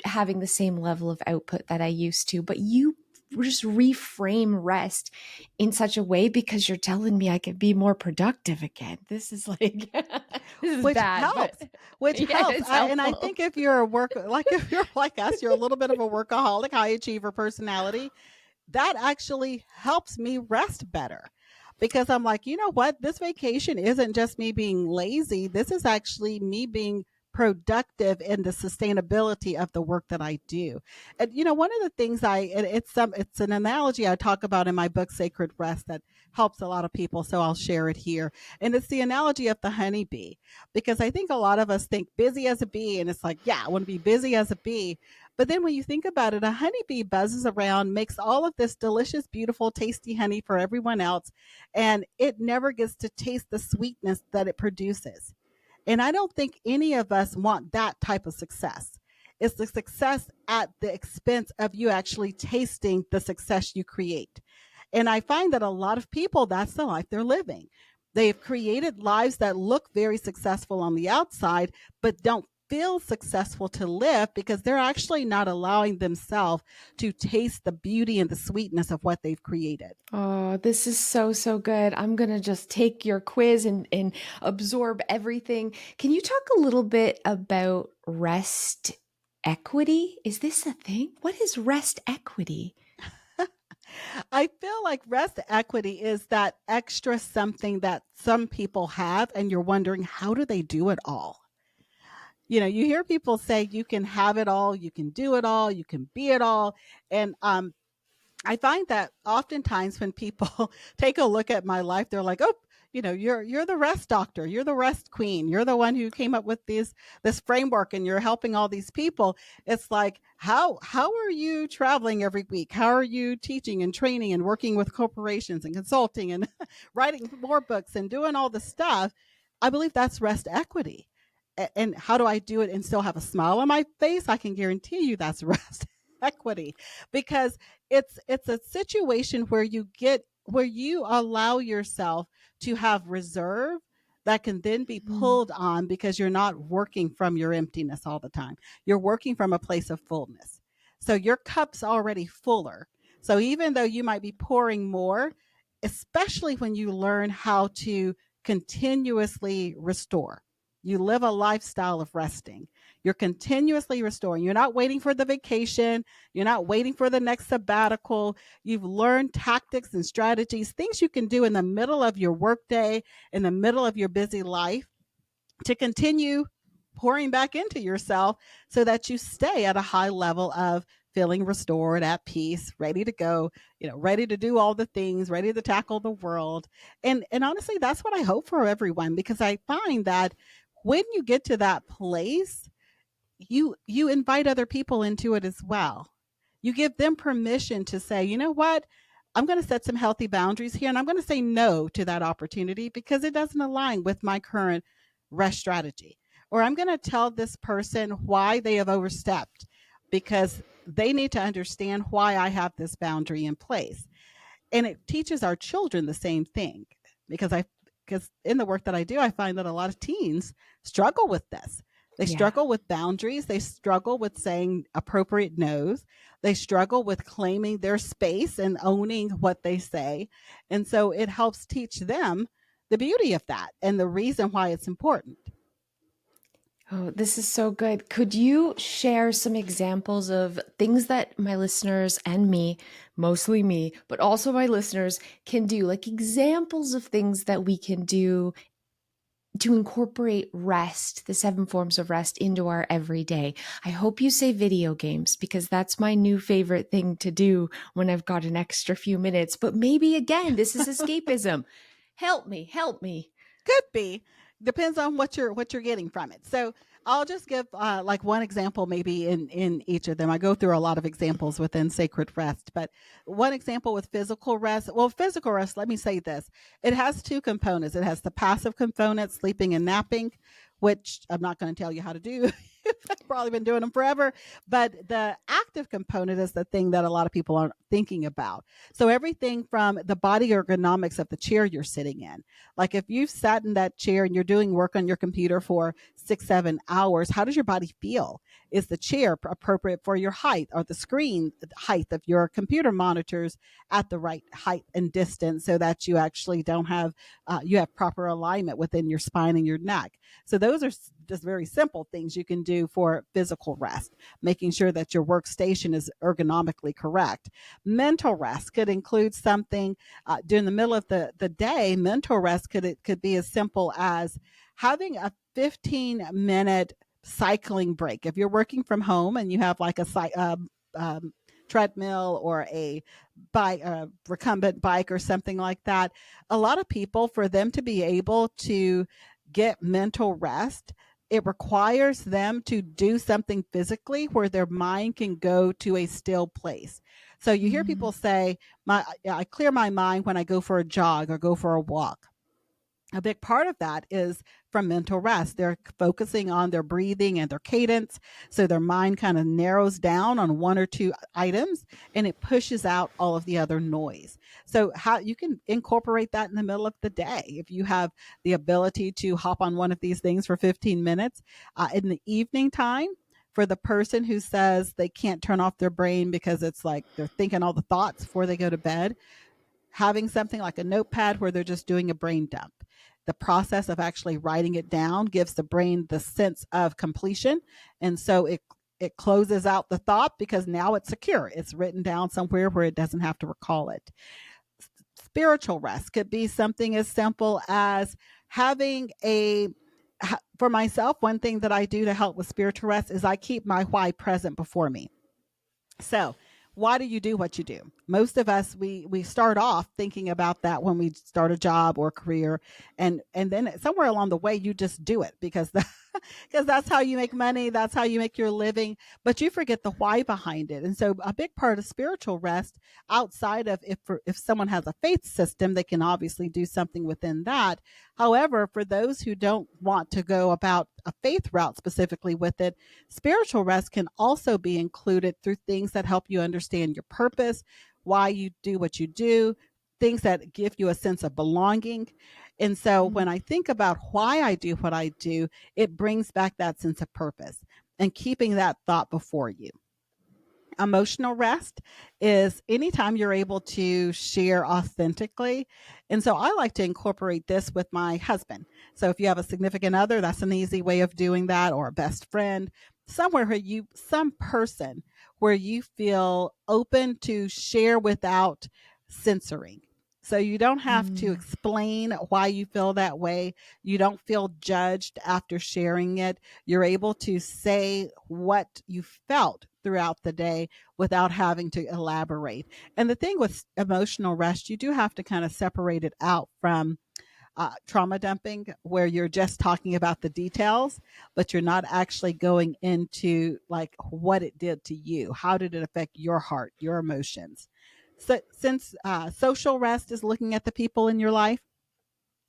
having the same level of output that I used to. But you just reframe rest in such a way because you're telling me I can be more productive again. This is like, this is Which bad, but helps, which yeah, helps. it's And I helpful. think if you're a work, like if you're like us, you're a little bit of a workaholic, high achiever personality, that actually helps me rest better because I'm like, you know what? This vacation isn't just me being lazy. This is actually me being productive in the sustainability of the work that I do. And one of the things it's an analogy I talk about in my book Sacred Rest that helps a lot of people, so I'll share it here. And it's the analogy of the honeybee because I think a lot of us think busy as a bee and it's like, yeah, I want to be busy as a bee, but then when you think about it, a honeybee buzzes around, makes all of this delicious, beautiful, tasty honey for everyone else, and it never gets to taste the sweetness that it produces. And I don't think any of us want that type of success. It's the success at the expense of you actually tasting the success you create. And I find that a lot of people, that's the life they're living. They've created lives that look very successful on the outside, but don't feel successful to live because they're actually not allowing themselves to taste the beauty and the sweetness of what they've created. Oh, this is so, so good. I'm going to just take your quiz and absorb everything. Can you talk a little bit about rest equity? Is this a thing? What is rest equity? I feel like rest equity is that extra something that some people have, and you're wondering, how do they do it all? You hear people say you can have it all, you can do it all, you can be it all. And I find that oftentimes when people take a look at my life, they're like, "Oh, you're the rest doctor, you're the rest queen, you're the one who came up with this framework, and you're helping all these people." It's like, how are you traveling every week? How are you teaching and training and working with corporations and consulting and writing more books and doing all the stuff? I believe that's rest equity. And how do I do it and still have a smile on my face? I can guarantee you that's rest equity, because it's a situation where you allow yourself to have reserve that can then be Mm. pulled on, because you're not working from your emptiness all the time. You're working from a place of fullness. So your cup's already fuller. So even though you might be pouring more, especially when you learn how to continuously restore, you live a lifestyle of resting. You're continuously restoring. You're not waiting for the vacation. You're not waiting for the next sabbatical. You've learned tactics and strategies, things you can do in the middle of your workday, in the middle of your busy life, to continue pouring back into yourself so that you stay at a high level of feeling restored, at peace, ready to go, ready to do all the things, ready to tackle the world. And honestly, that's what I hope for everyone, because I find that when you get to that place, you invite other people into it as well. You give them permission to say, you know what, I'm going to set some healthy boundaries here, and I'm going to say no to that opportunity because it doesn't align with my current rest strategy. Or I'm going to tell this person why they have overstepped, because they need to understand why I have this boundary in place. And it teaches our children the same thing, because in the work that I do, I find that a lot of teens struggle with this. They Yeah. struggle with boundaries. They struggle with saying appropriate no's. They struggle with claiming their space and owning what they say. And so it helps teach them the beauty of that and the reason why it's important. Oh, this is so good. Could you share some examples of things that my listeners and me, mostly me, but also my listeners, can do? Like examples of things that we can do to incorporate rest, the seven forms of rest, into our everyday. I hope you say video games because that's my new favorite thing to do when I've got an extra few minutes. But maybe again, this is escapism. Help me, help me. Could be. Depends on what you're getting from it. So I'll just give like one example, maybe in each of them. I go through a lot of examples within sacred rest, but one example with physical rest. Well, physical rest, let me say this: it has two components. It has the passive component, sleeping and napping, which I'm not going to tell you how to do. I've probably been doing them forever. But the active component is the thing that a lot of people aren't thinking about. So everything from the body ergonomics of the chair you're sitting in. Like if you've sat in that chair and you're doing work on your computer for 6, 7 hours, how does your body feel? Is the chair appropriate for your height? Or the screen height of your computer monitors at the right height and distance, so that you actually don't have, you have proper alignment within your spine and your neck? So those are just very simple things you can do for physical rest, making sure that your workstation is ergonomically correct. Mental rest could include something during the middle of the day. Mental rest could be as simple as having a 15-minute cycling break. If you're working from home and you have like um, treadmill or a bike, a recumbent bike or something like that, a lot of people, for them to be able to get mental rest, it requires them to do something physically where their mind can go to a still place. So you hear people Mm. say, I clear my mind when I go for a jog or go for a walk. A big part of that is from mental rest. They're focusing on their breathing and their cadence. So their mind kind of narrows down on one or two items, and it pushes out all of the other noise. So, how you can incorporate that in the middle of the day. If you have the ability to hop on one of these things for 15 minutes in the evening time, for the person who says they can't turn off their brain because it's like they're thinking all the thoughts before they go to bed, having something like a notepad where they're just doing a brain dump. The process of actually writing it down gives the brain the sense of completion. And so it closes out the thought because now it's secure. It's written down somewhere where it doesn't have to recall it. Spiritual rest could be something as simple as having For myself, one thing that I do to help with spiritual rest is I keep my why present before me. So, why do you do what you do? Most of us, we start off thinking about that when we start a job or career, and then somewhere along the way you just do it because because that's how you make money, that's how you make your living, but you forget the why behind it. And so a big part of spiritual rest, outside of if someone has a faith system, they can obviously do something within that. However, for those who don't want to go about a faith route specifically with it, spiritual rest can also be included through things that help you understand your purpose, why you do what you do, things that give you a sense of belonging. And so when I think about why I do what I do, it brings back that sense of purpose and keeping that thought before you. Emotional rest is anytime you're able to share authentically. And so I like to incorporate this with my husband. So if you have a significant other, that's an easy way of doing that, or a best friend, somewhere where some person where you feel open to share without censoring. So you don't have to Mm. explain why you feel that way. You don't feel judged after sharing it. You're able to say what you felt throughout the day without having to elaborate. And the thing with emotional rest, you do have to kind of separate it out from trauma dumping, where you're just talking about the details, but you're not actually going into like what it did to you. How did it affect your heart, your emotions? So, since social rest is looking at the people in your life,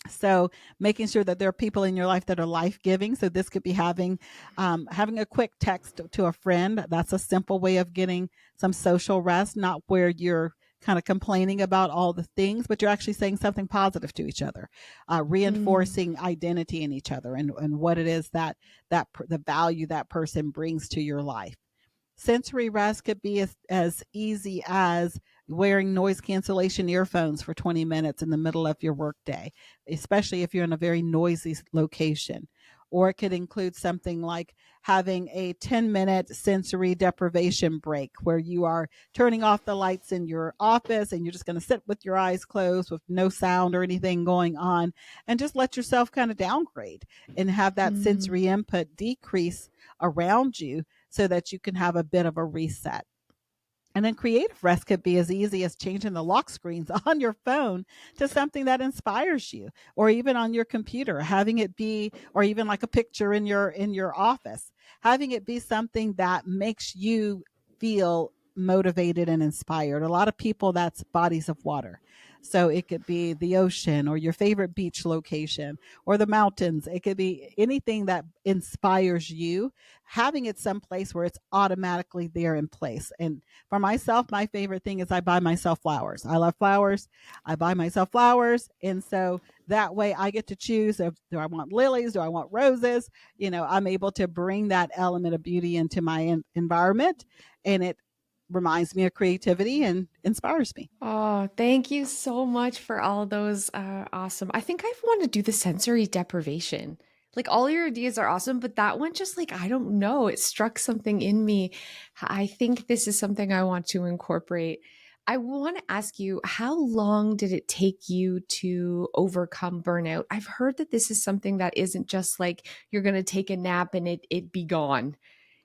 so making sure that there are people in your life that are life giving. So this could be having a quick text to a friend. That's a simple way of getting some social rest, not where you're kind of complaining about all the things, but you're actually saying something positive to each other, Mm. reinforcing identity in each other, and what it is the value that person brings to your life. Sensory rest could be as easy as wearing noise cancellation earphones for 20 minutes in the middle of your workday, especially if you're in a very noisy location. Or it could include something like having a 10-minute sensory deprivation break where you are turning off the lights in your office and you're just going to sit with your eyes closed with no sound or anything going on, and just let yourself kind of downgrade and have that Mm. sensory input decrease around you so that you can have a bit of a reset. And then creative rest could be as easy as changing the lock screens on your phone to something that inspires you, or even on your computer, having it be, or even like a picture in your office, having it be something that makes you feel motivated and inspired. A lot of people, that's bodies of water. So it could be the ocean or your favorite beach location or the mountains. It could be anything that inspires you, having it someplace where it's automatically there in place. And for myself, my favorite thing is I buy myself flowers. I love flowers. I buy myself flowers. And so that way I get to choose if do I want lilies? Do I want roses? I'm able to bring that element of beauty into my environment, and it reminds me of creativity and inspires me. Oh, thank you so much for all those. Awesome. I think I want to do the sensory deprivation. Like all your ideas are awesome, but that one just like, I don't know, it struck something in me. I think this is something I want to incorporate. I want to ask you, how long did it take you to overcome burnout? I've heard that this is something that isn't just like you're going to take a nap and it be gone.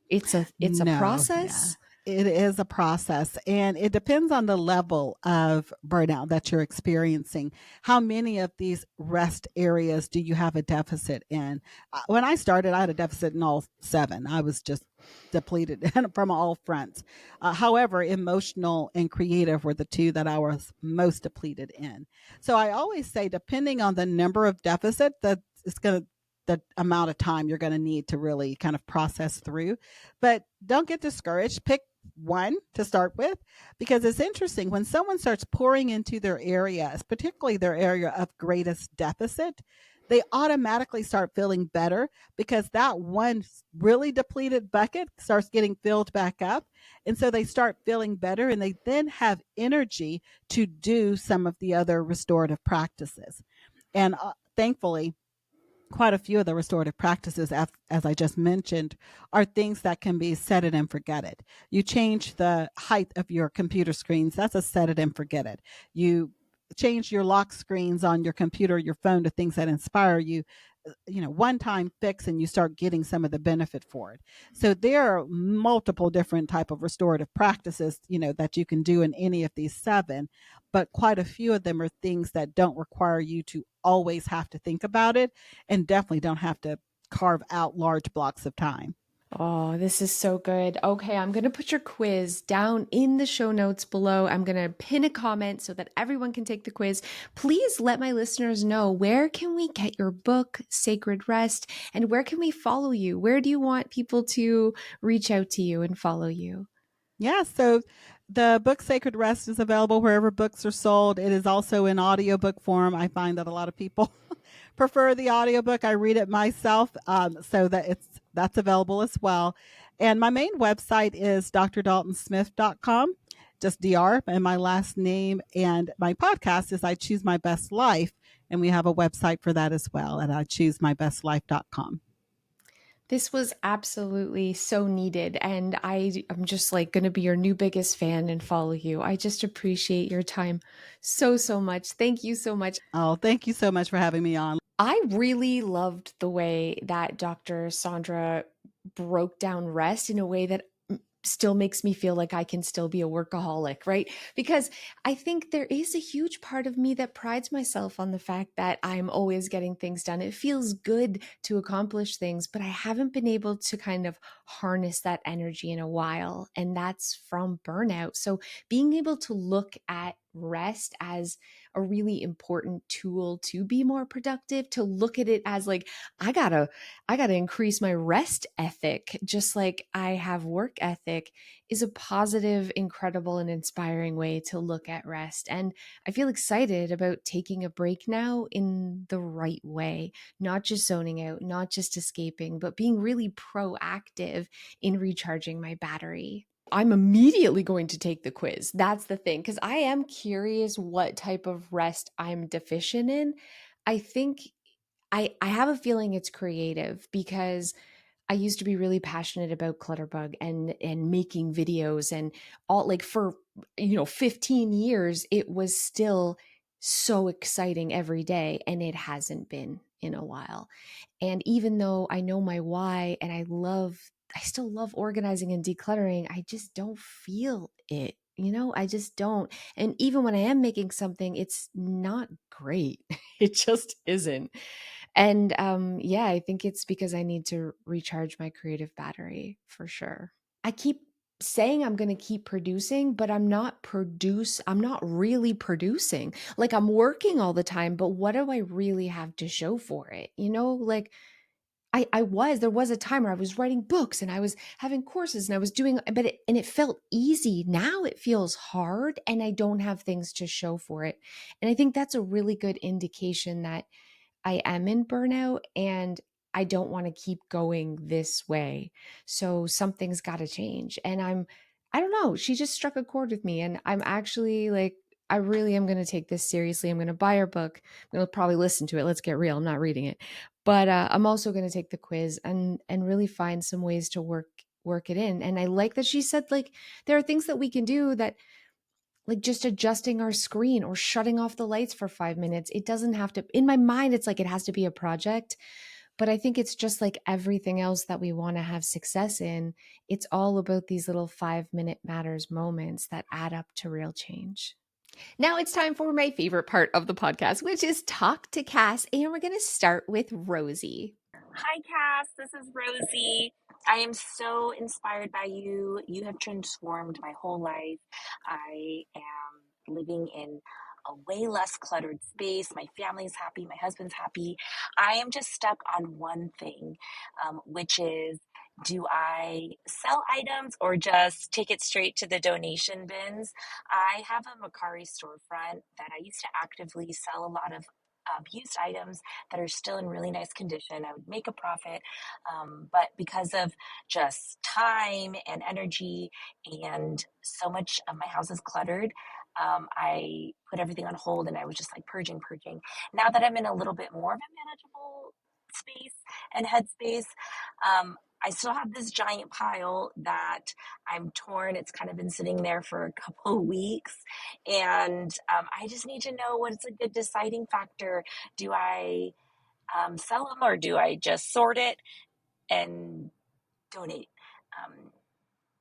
It's a No, yeah. process. It is a process, and it depends on the level of burnout that you're experiencing. How many of these rest areas do you have a deficit in? When I started, I had a deficit in all seven. I was just depleted from all fronts. However, emotional and creative were the two that I was most depleted in. So I always say, depending on the number of deficit, that it's going to the amount of time you're going to need to really kind of process through. But don't get discouraged. Pick one to start with, because it's interesting when someone starts pouring into their areas, particularly their area of greatest deficit, they automatically start feeling better because that one really depleted bucket starts getting filled back up. And so they start feeling better, and they then have energy to do some of the other restorative practices. And thankfully, quite a few of the restorative practices, as I just mentioned, are things that can be set it and forget it. You change the height of your computer screens, that's a set it and forget it. You change your lock screens on your computer, your phone, to things that inspire you. one time fix and you start getting some of the benefit for it. So there are multiple different type of restorative practices, that you can do in any of these seven, but quite a few of them are things that don't require you to always have to think about it, and definitely don't have to carve out large blocks of time. Oh, this is so good. Okay, I'm going to put your quiz down in the show notes below. I'm going to pin a comment so that everyone can take the quiz. Please let my listeners know, where can we get your book, Sacred Rest, and where can we follow you? Where do you want people to reach out to you and follow you? Yeah, so the book Sacred Rest is available wherever books are sold. It is also in audiobook form. I find that a lot of people prefer the audiobook. I read it myself, so that's available as well. And my main website is drdaltonsmith.com, just DR and my last name. And my podcast is I Choose My Best Life. And we have a website for that as well at ichoosemybestlife.com. This was absolutely so needed. And I'm just like going to be your new biggest fan and follow you. I just appreciate your time so, so much. Thank you so much. Oh, thank you so much for having me on. I really loved the way that Dr. Saundra broke down rest in a way that still makes me feel like I can still be a workaholic, right? Because I think there is a huge part of me that prides myself on the fact that I'm always getting things done. It feels good to accomplish things, but I haven't been able to kind of harness that energy in a while. And that's from burnout. So being able to look at rest as a really important tool to be more productive, to look at it as like, I got to increase my rest ethic just like I have work ethic, is a positive, incredible, and inspiring way to look at rest. And I feel excited about taking a break now in the right way, not just zoning out, not just escaping, but being really proactive in recharging my battery. I'm immediately going to take the quiz. That's the thing, because I am curious what type of rest I'm deficient in. I think I have a feeling it's creative because I used to be really passionate about Clutterbug and making videos and all, like, for 15 years it was still so exciting every day, and it hasn't been in a while. And even though I know my why and I still love organizing and decluttering, I just don't feel it. I just don't. And even when I am making something, it's not great. It just isn't. And yeah, I think it's because I need to recharge my creative battery for sure. I keep saying I'm going to keep producing, but I'm not really producing. Like, I'm working all the time, but what do I really have to show for it? Like, there was a time where I was writing books and I was having courses and I was doing, and it felt easy. Now it feels hard and I don't have things to show for it. And I think that's a really good indication that I am in burnout and I don't want to keep going this way. So something's got to change. And I don't know, she just struck a chord with me. And I'm actually like, I really am going to take this seriously. I'm going to buy her book. I'm going to probably listen to it. Let's get real. I'm not reading it. But I'm also going to take the quiz and really find some ways to work it in. And I like that she said, like, there are things that we can do that, like just adjusting our screen or shutting off the lights for 5 minutes. It doesn't have to, in my mind, it's like it has to be a project. But I think it's just like everything else that we want to have success in. It's all about these little 5-minute matters moments that add up to real change. Now it's time for my favorite part of the podcast, which is Talk to Cass. And we're going to start with Rosie. Hi, Cass. This is Rosie. I am so inspired by you. You have transformed my whole life. I am living in a way less cluttered space. My family's happy. My husband's happy. I am just stuck on one thing, which is, do I sell items or just take it straight to the donation bins? I have a Macari storefront that I used to actively sell a lot of used items that are still in really nice condition. I would make a profit. But because of just time and energy and so much of my house is cluttered, I put everything on hold and I was just like purging, purging. Now that I'm in a little bit more of a manageable space and headspace, I still have this giant pile that I'm torn. It's kind of been sitting there for a couple of weeks. And I just need to know what's a good deciding factor. Do I sell them, or do I just sort it and donate?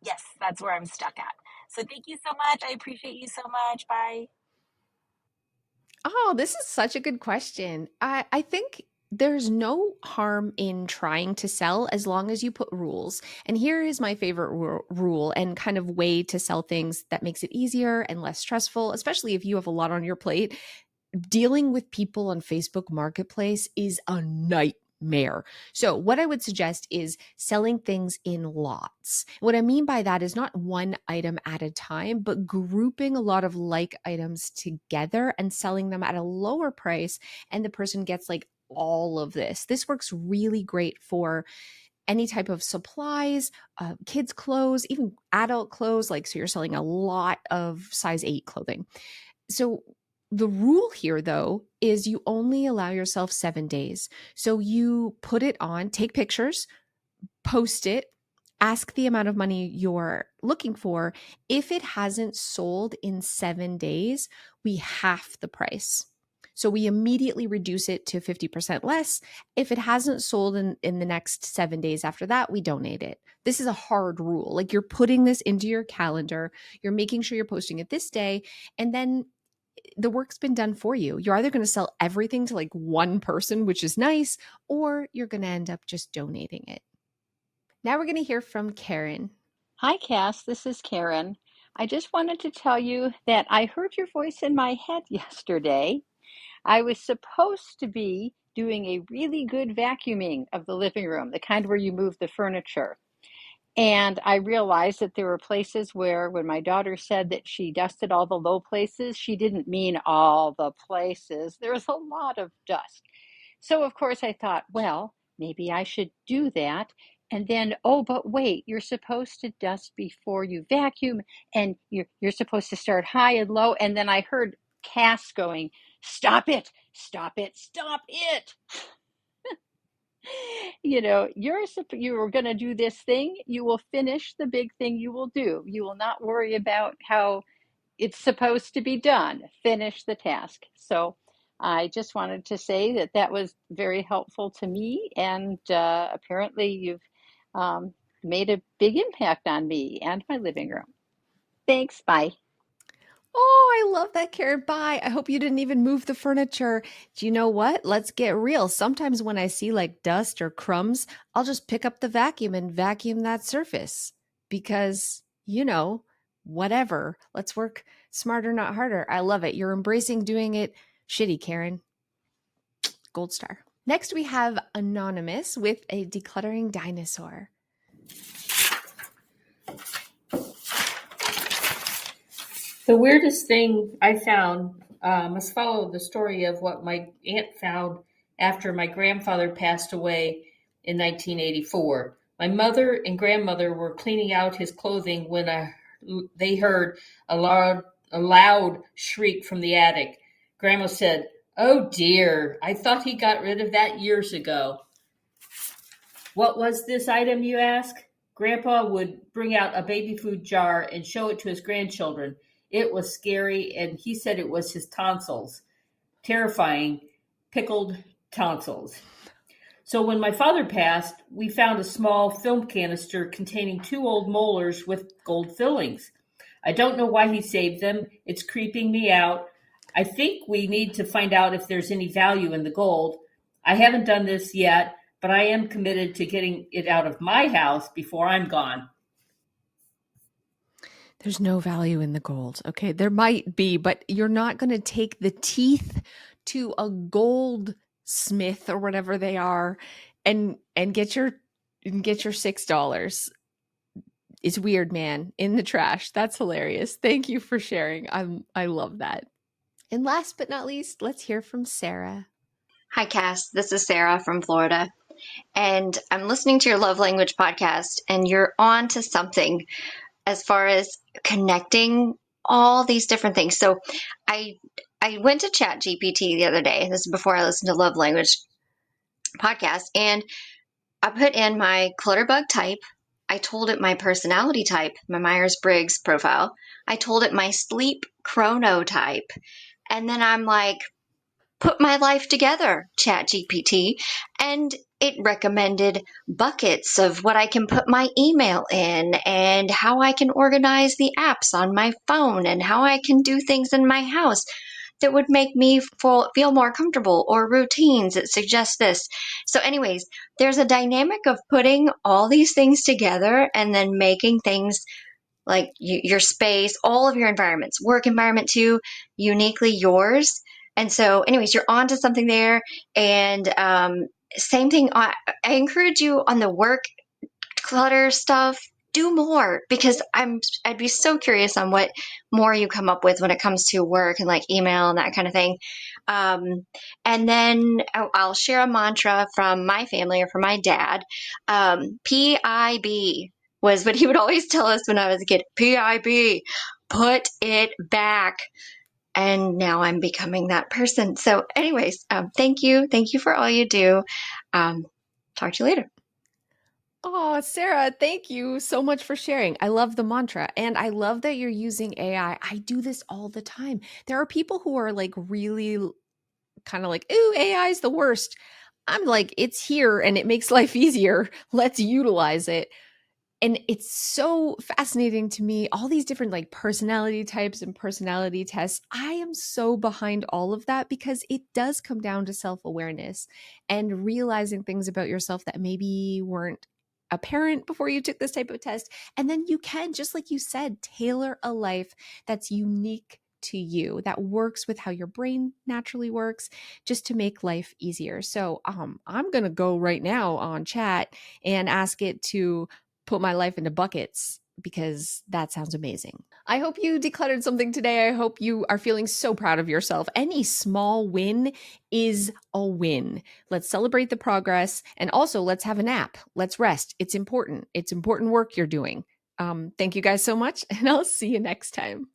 Yes, that's where I'm stuck at. So thank you so much. I appreciate you so much. Bye. Oh, this is such a good question. I think there's no harm in trying to sell as long as you put rules. And here is my favorite rule and kind of way to sell things that makes it easier and less stressful, especially if you have a lot on your plate. Dealing with people on Facebook Marketplace is a nightmare. So, what I would suggest is selling things in lots. What I mean by that is not one item at a time, but grouping a lot of like items together and selling them at a lower price. And the person gets like all of this. This works really great for any type of supplies, kids' clothes, even adult clothes. Like, so you're selling a lot of size 8 clothing. So the rule here, though, is you only allow yourself 7 days. So you put it on, take pictures, post it, ask the amount of money you're looking for. If it hasn't sold in 7 days, we half the price. So we immediately reduce it to 50% less. If it hasn't sold in the next 7 days after that, we donate it. This is a hard rule. Like, you're putting this into your calendar, you're making sure you're posting it this day, and then the work's been done for you. You're either going to sell everything to like one person, which is nice, or you're going to end up just donating it. Now we're going to hear from Karen. Hi, Cass. This is Karen. I just wanted to tell you that I heard your voice in my head yesterday. I was supposed to be doing a really good vacuuming of the living room, the kind where you move the furniture. And I realized that there were places where, when my daughter said that she dusted all the low places, she didn't mean all the places. There was a lot of dust. So, of course, I thought, well, maybe I should do that. And then, oh, but wait, you're supposed to dust before you vacuum, and you're supposed to start high and low. And then I heard Cass going, stop it, stop it, stop it. You were going to do this thing. You will finish the big thing you will do. You will not worry about how it's supposed to be done. Finish the task. So I just wanted to say that that was very helpful to me. And apparently you've made a big impact on me and my living room. Thanks. Bye. Oh, I love that, Karen. Bye. I hope you didn't even move the furniture. Do you know what? Let's get real. Sometimes when I see like dust or crumbs, I'll just pick up the vacuum and vacuum that surface because, whatever. Let's work smarter, not harder. I love it. You're embracing doing it shitty, Karen. Gold star. Next, we have Anonymous with a decluttering dinosaur. The weirdest thing I found must follow the story of what my aunt found after my grandfather passed away in 1984. My mother and grandmother were cleaning out his clothing when they heard a loud shriek from the attic. Grandma said, "Oh dear, I thought he got rid of that years ago." What was this item, you ask? Grandpa would bring out a baby food jar and show it to his grandchildren. It was scary, and he said it was his tonsils. Terrifying, pickled tonsils. So when my father passed, we found a small film canister containing 2 old molars with gold fillings. I don't know why he saved them. It's creeping me out. I think we need to find out if there's any value in the gold. I haven't done this yet, but I am committed to getting it out of my house before I'm gone. There's no value in the gold. Okay. There might be, but you're not going to take the teeth to a goldsmith or whatever they are and get your $6. It's weird, man. In the trash. That's hilarious. Thank you for sharing. I love that. And last but not least, let's hear from Sarah. Hi, Cass. This is Sarah from Florida. And I'm listening to your Love Language podcast, and you're on to something as far as connecting all these different things. So I went to Chat GPT the other day. This is before I listened to Love Language podcast, and I put in my Clutterbug type. I told it my personality type, my Myers-Briggs profile. I told it my sleep chronotype. And then I'm like, put my life together, ChatGPT, and it recommended buckets of what I can put my email in and how I can organize the apps on my phone and how I can do things in my house that would make me feel more comfortable, or routines that suggest this. So anyways, there's a dynamic of putting all these things together and then making things like your space, all of your environments, work environment too, uniquely yours. And so anyways, you're onto something there. And same thing, I encourage you on the work clutter stuff, do more, because I'd be so curious on what more you come up with when it comes to work and like email and that kind of thing. And then I'll share a mantra from my family or from my dad. PIB was what he would always tell us when I was a kid. PIB, put it back. And now I'm becoming that person. So anyways, thank you. Thank you for all you do. Talk to you later. Oh, Sarah, thank you so much for sharing. I love the mantra and I love that you're using AI. I do this all the time. There are people who are like really kind of like, ooh, AI is the worst. I'm like, it's here and it makes life easier. Let's utilize it. And it's so fascinating to me, all these different like personality types and personality tests. I am so behind all of that because it does come down to self-awareness and realizing things about yourself that maybe weren't apparent before you took this type of test. And then you can, just like you said, tailor a life that's unique to you, that works with how your brain naturally works, just to make life easier. So I'm going to go right now on chat and ask it to put my life into buckets because that sounds amazing. I hope you decluttered something today. I hope you are feeling so proud of yourself. Any small win is a win. Let's celebrate the progress and also let's have a nap. Let's rest. It's important. It's important work you're doing. Thank you guys so much and I'll see you next time.